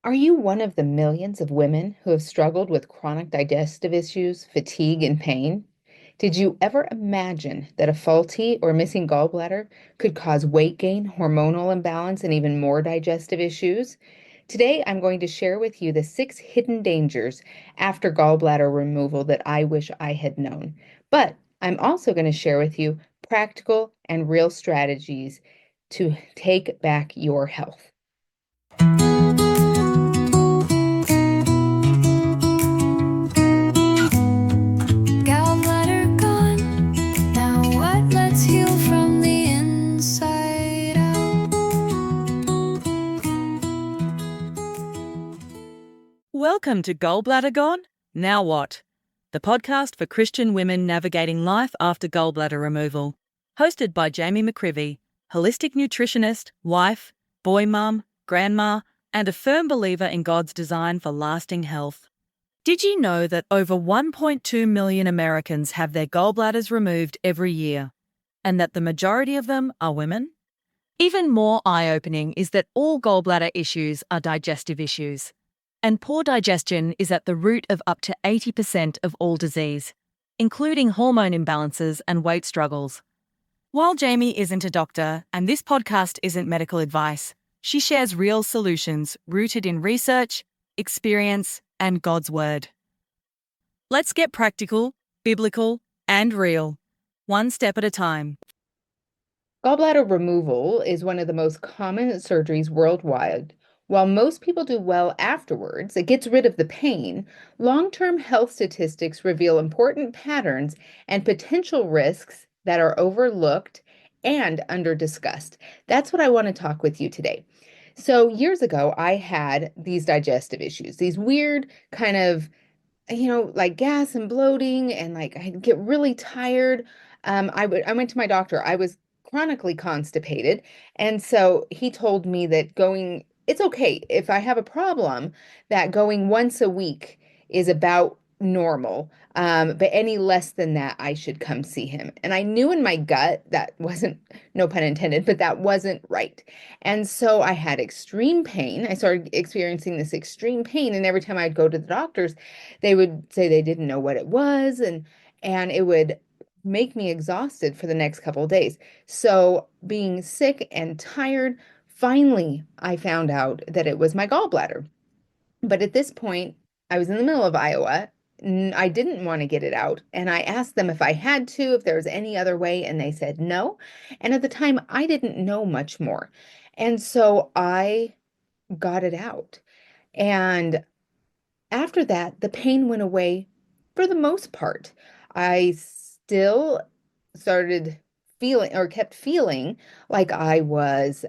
Are you one of the millions of women who have struggled with chronic digestive issues, fatigue, and pain? Did you ever imagine that a faulty or missing gallbladder could cause weight gain, hormonal imbalance, and even more digestive issues? Today, I'm going to share with you the 6 hidden dangers after gallbladder removal that I wish I had known. But I'm also going to share with you practical and real strategies to take back your health. Gallbladder gone. Now what? Let's heal from the inside out. Welcome to Gallbladder Gone? Now what? The podcast for Christian women navigating life after gallbladder removal. Hosted by Jami, holistic nutritionist, wife, boy mum, grandma, and a firm believer in God's design for lasting health. Did you know that over 1.2 million Americans have their gallbladders removed every year, and that the majority of them are women? Even more eye-opening is that all gallbladder issues are digestive issues, and poor digestion is at the root of up to 80% of all disease, including hormone imbalances and weight struggles. While Jami isn't a doctor, and this podcast isn't medical advice, she shares real solutions rooted in research, experience, and God's Word. Let's get practical, biblical, and real, one step at a time. Gallbladder removal is one of the most common surgeries worldwide. While most people do well afterwards, it gets rid of the pain. Long-term health statistics reveal important patterns and potential risks that are overlooked and under-discussed. That's what I want to talk with you today. So years ago, I had these digestive issues, these weird kind of, like gas and bloating, and like I'd get really tired. I went to my doctor. I was chronically constipated, and so he told me that it's okay if I have a problem, that going once a week is about normal. But any less than that, I should come see him. And I knew in my gut that wasn't, no pun intended, but that wasn't right. And so I had extreme pain. I started experiencing this extreme pain, and every time I'd go to the doctors, they would say they didn't know what it was, and it would make me exhausted for the next couple of days. So being sick and tired, finally I found out that it was my gallbladder. But at this point, I was in the middle of Iowa. I didn't want to get it out. And I asked them if I had to, if there was any other way, and they said no. And at the time, I didn't know much more. And so I got it out. And after that, the pain went away for the most part. I still started feeling, or kept feeling, like I was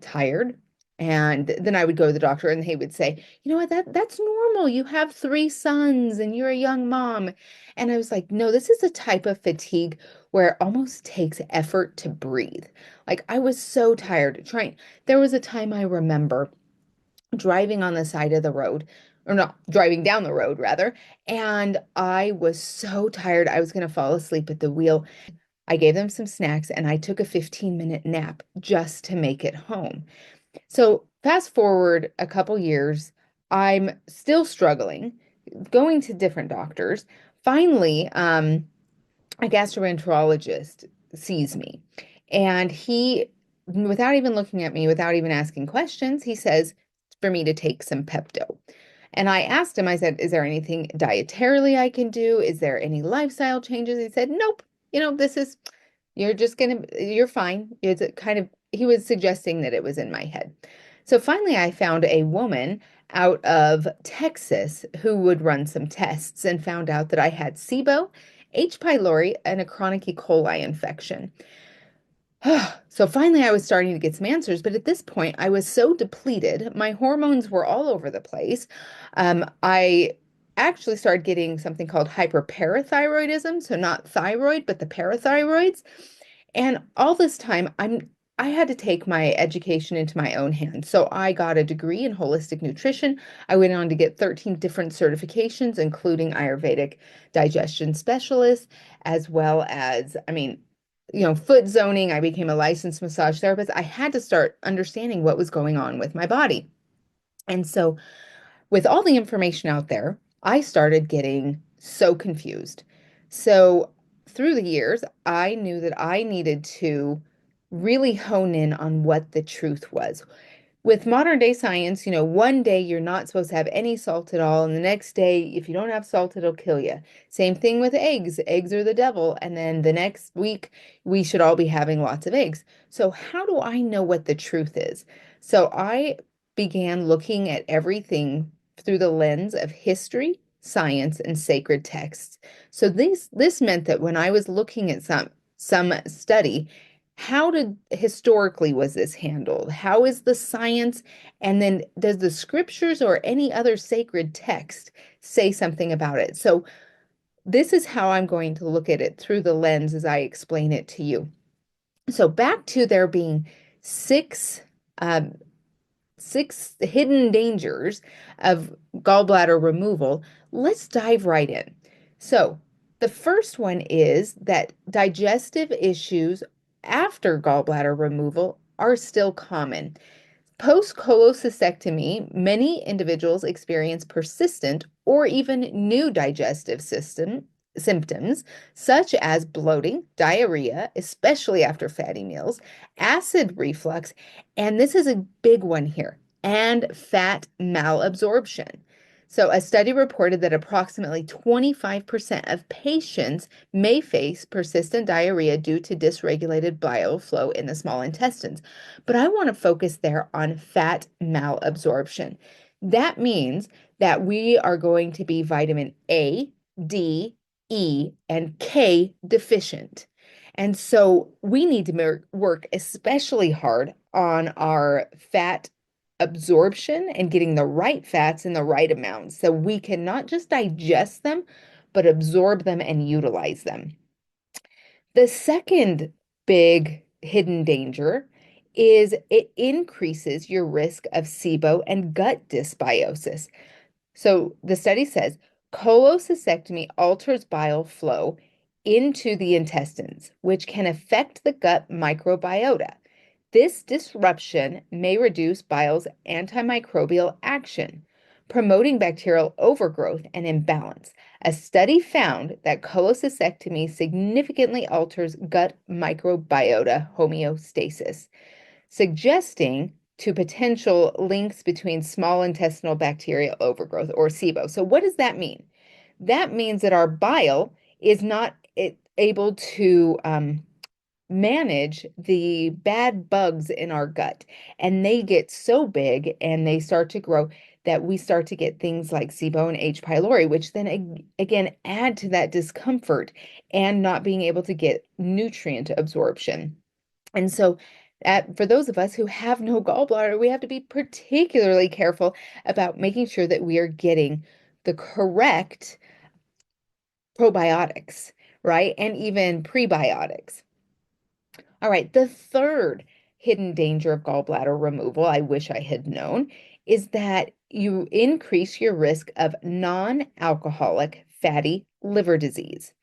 tired. And then I would go to the doctor and he would say, you know what, that's normal. You have 3 sons and you're a young mom. And I was like, no, this is a type of fatigue where it almost takes effort to breathe. Like I was so tired trying. There was a time I remember driving on the side of the road, or not driving down the road rather, and I was so tired I was going to fall asleep at the wheel. I gave them some snacks and I took a 15-minute nap just to make it home. So fast forward a couple years, I'm still struggling, going to different doctors. Finally, a gastroenterologist sees me, and he, without even looking at me, without even asking questions, he says for me to take some Pepto. And I asked him, I said, is there anything dietarily I can do? Is there any lifestyle changes? He said, nope. You're fine. It's a kind of, he was suggesting that it was in my head. So finally, I found a woman out of Texas who would run some tests and found out that I had SIBO, H. pylori, and a chronic E. coli infection. So finally, I was starting to get some answers, but at this point, I was so depleted. My hormones were all over the place. I actually started getting something called hyperparathyroidism, so not thyroid, but the parathyroids. And all this time, I had to take my education into my own hands. So I got a degree in holistic nutrition. I went on to get 13 different certifications, including Ayurvedic digestion specialist, as well as, foot zoning. I became a licensed massage therapist. I had to start understanding what was going on with my body. And so, with all the information out there, I started getting so confused. So, through the years, I knew that I needed to really hone in on what the truth was. With modern day science, one day you're not supposed to have any salt at all, and the next day, if you don't have salt, it'll kill you. Same thing with eggs. Eggs are the devil. And then the next week, we should all be having lots of eggs. So, how do I know what the truth is? So, I began looking at everything through the lens of history, science, and sacred texts. So, this meant that when I was looking at some study, how did historically was this handled? How is the science? And then does the scriptures or any other sacred text say something about it? So this is how I'm going to look at it through the lens as I explain it to you. So back to there being six um, six hidden dangers of gallbladder removal, let's dive right in. So, the first one is that digestive issues after gallbladder removal are still common. Post-cholecystectomy, many individuals experience persistent or even new digestive system symptoms such as bloating, diarrhea, especially after fatty meals, acid reflux, and this is a big one here, and fat malabsorption. So, a study reported that approximately 25% of patients may face persistent diarrhea due to dysregulated bile flow in the small intestines. But I want to focus there on fat malabsorption. That means that we are going to be vitamin A, D, E, and K deficient. And so we need to work especially hard on our fat absorption and getting the right fats in the right amounts so we can not just digest them, but absorb them and utilize them. The second big hidden danger is it increases your risk of SIBO and gut dysbiosis. So the study says cholecystectomy alters bile flow into the intestines, which can affect the gut microbiota. This disruption may reduce bile's antimicrobial action, promoting bacterial overgrowth and imbalance. A study found that cholecystectomy significantly alters gut microbiota homeostasis, suggesting to potential links between small intestinal bacterial overgrowth or SIBO. So, what does that mean? That means that our bile is not able to manage the bad bugs in our gut, and they get so big and they start to grow that we start to get things like SIBO and H. pylori, which then again add to that discomfort and not being able to get nutrient absorption. And so, for those of us who have no gallbladder, we have to be particularly careful about making sure that we are getting the correct probiotics, right? And even prebiotics. All right, the third hidden danger of gallbladder removal, I wish I had known, is that you increase your risk of non-alcoholic fatty liver disease.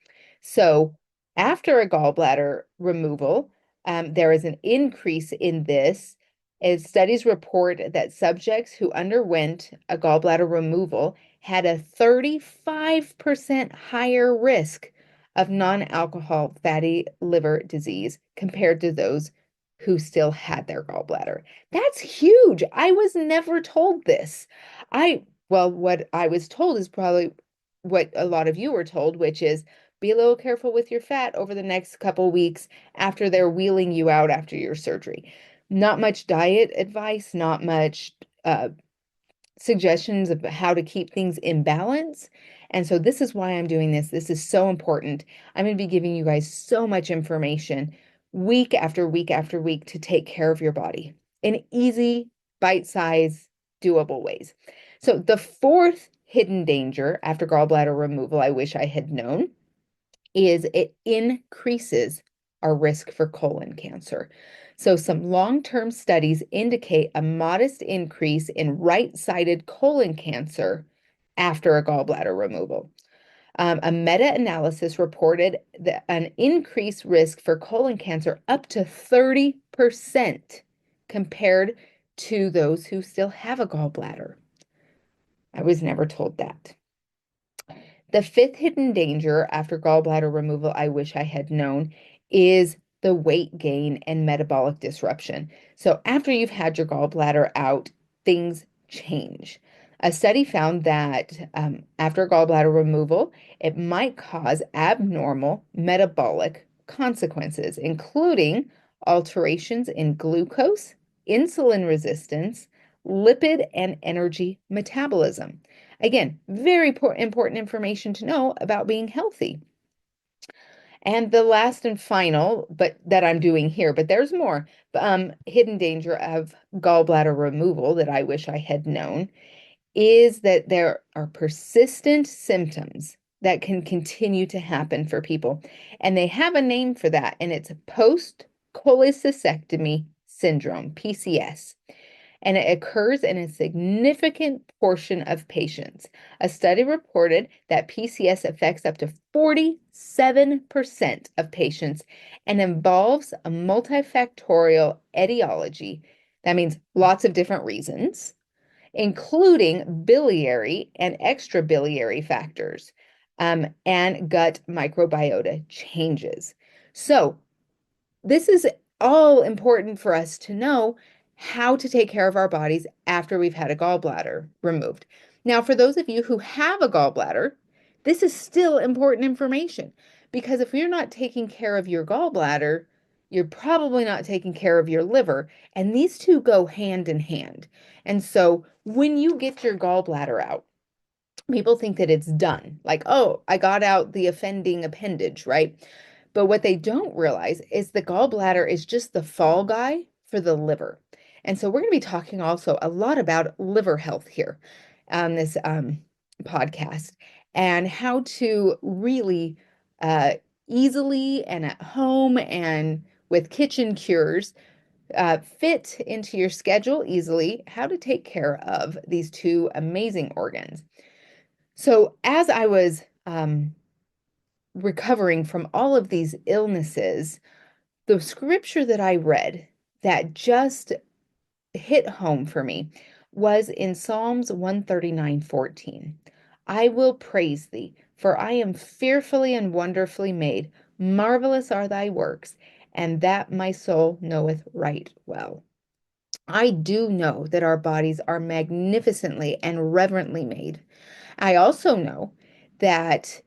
So, after a gallbladder removal, there is an increase in this. As studies report that subjects who underwent a gallbladder removal had a 35% higher risk of non-alcohol fatty liver disease compared to those who still had their gallbladder. That's huge. I was never told this. Well, what I was told is probably what a lot of you were told, which is be a little careful with your fat over the next couple weeks after they're wheeling you out after your surgery. Not much diet advice, not much suggestions of how to keep things in balance. And so this is why I'm doing this. This is so important. I'm going to be giving you guys so much information week after week after week to take care of your body in easy, bite-sized, doable ways. So the fourth hidden danger after gallbladder removal, I wish I had known, is it increases our risk for colon cancer. So, some long-term studies indicate a modest increase in right-sided colon cancer after a gallbladder removal. A meta-analysis reported that an increased risk for colon cancer up to 30% compared to those who still have a gallbladder. I was never told that. The fifth hidden danger after gallbladder removal I wish I had known is the weight gain and metabolic disruption. So after you've had your gallbladder out, things change. A study found that after gallbladder removal, it might cause abnormal metabolic consequences, including alterations in glucose, insulin resistance, lipid, and energy metabolism. Again, very important information to know about being healthy. And the last and final, but that I'm doing here, but there's more, hidden danger of gallbladder removal that I wish I had known is that there are persistent symptoms that can continue to happen for people. And they have a name for that, and it's Post-Cholecystectomy Syndrome, PCS, and it occurs in a significant portion of patients. A study reported that PCS affects up to 47% of patients and involves a multifactorial etiology. That means lots of different reasons, including biliary and extrabiliary factors, and gut microbiota changes. So, this is all important for us to know how to take care of our bodies after we've had a gallbladder removed. Now, for those of you who have a gallbladder, this is still important information because if you're not taking care of your gallbladder, you're probably not taking care of your liver, and these two go hand in hand. And so when you get your gallbladder out, people think that it's done. Like, oh, I got out the offending appendage, right? But what they don't realize is the gallbladder is just the fall guy for the liver. And so we're going to be talking also a lot about liver health here on this podcast and how to really uh, easily and at home and with kitchen cures fit into your schedule easily how to take care of these two amazing organs. So as I was recovering from all of these illnesses, the scripture that I read that just hit home for me was in Psalms 139:14. I will praise thee, for I am fearfully and wonderfully made. Marvelous are thy works, and that my soul knoweth right well. I do know that our bodies are magnificently and reverently made. I also know that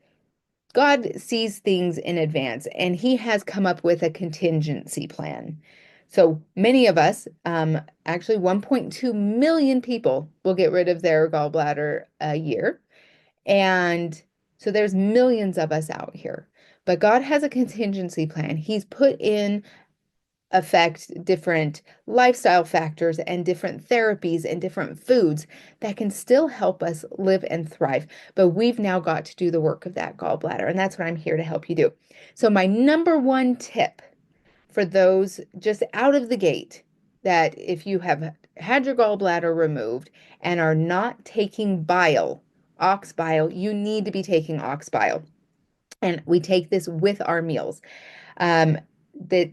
God sees things in advance and he has come up with a contingency plan. So many of us, actually 1.2 million people will get rid of their gallbladder a year. And so there's millions of us out here. But God has a contingency plan. He's put in affect different lifestyle factors and different therapies and different foods that can still help us live and thrive. But we've now got to do the work of that gallbladder, and that's what I'm here to help you do. So, my number one tip for those just out of the gate that if you have had your gallbladder removed and are not taking bile, ox bile, you need to be taking ox bile. And we take this with our meals. Um, that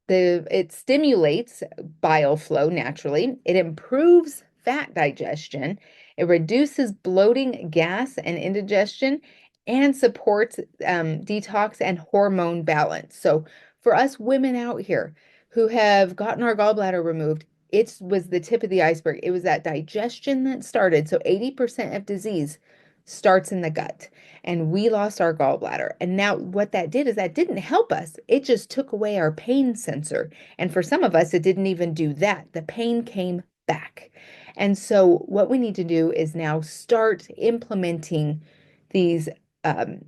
it stimulates bile flow naturally. It improves fat digestion. It reduces bloating, gas, and indigestion, and supports detox and hormone balance. So for us women out here who have gotten our gallbladder removed, it was the tip of the iceberg. It was that digestion that started. So 80% of disease starts in the gut. And we lost our gallbladder. And now what that did is that didn't help us. It just took away our pain sensor. And for some of us, it didn't even do that. The pain came back. And so what we need to do is now start implementing these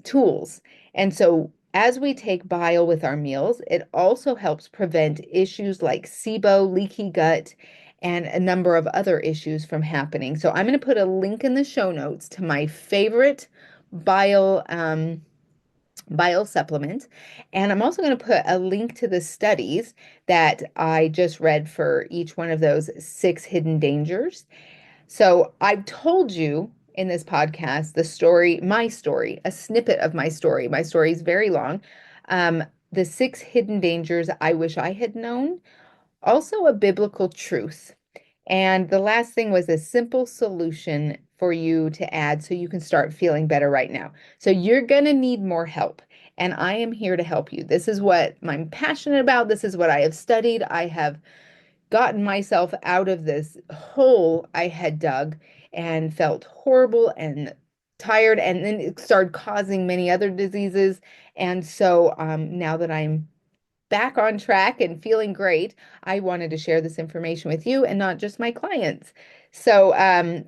tools. And so as we take bile with our meals, it also helps prevent issues like SIBO, leaky gut, and a number of other issues from happening. So I'm going to put a link in the show notes to my favorite bile bile supplement, and I'm also going to put a link to the studies that I just read for each one of those 6 hidden dangers. So I've told you in this podcast the story, my story, a snippet of my story. My story is very long. The 6 hidden dangers I wish I had known, also a biblical truth. And the last thing was a simple solution for you to add so you can start feeling better right now. So you're going to need more help, and I am here to help you. This is what I'm passionate about. This is what I have studied. I have gotten myself out of this hole I had dug and felt horrible and tired, and then it started causing many other diseases. And so now that I'm back on track and feeling great, I wanted to share this information with you and not just my clients. So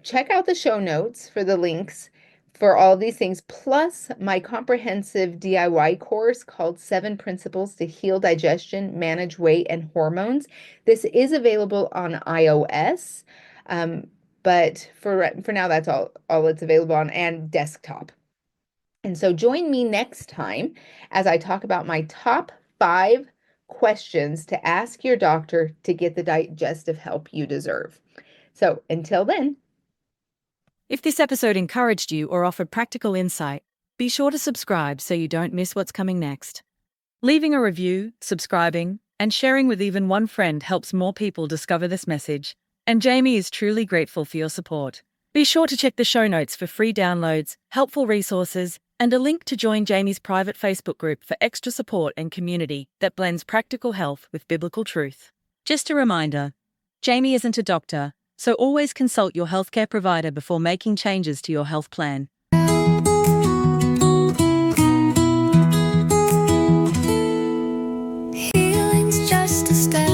check out the show notes for the links for all these things, plus my comprehensive DIY course called 7 Principles to Heal Digestion, Manage Weight, and Hormones. This is available on iOS, but for now, that's all it's available on, and desktop. And so join me next time as I talk about my top 5 questions to ask your doctor to get the digestive help you deserve. So until then. If this episode encouraged you or offered practical insight, be sure to subscribe so you don't miss what's coming next. Leaving a review, subscribing, and sharing with even one friend helps more people discover this message, and Jami is truly grateful for your support. Be sure to check the show notes for free downloads, helpful resources, and a link to join Jami's private Facebook group for extra support and community that blends practical health with biblical truth. Just a reminder, Jami isn't a doctor, so always consult your healthcare provider before making changes to your health plan. Healing's just a step.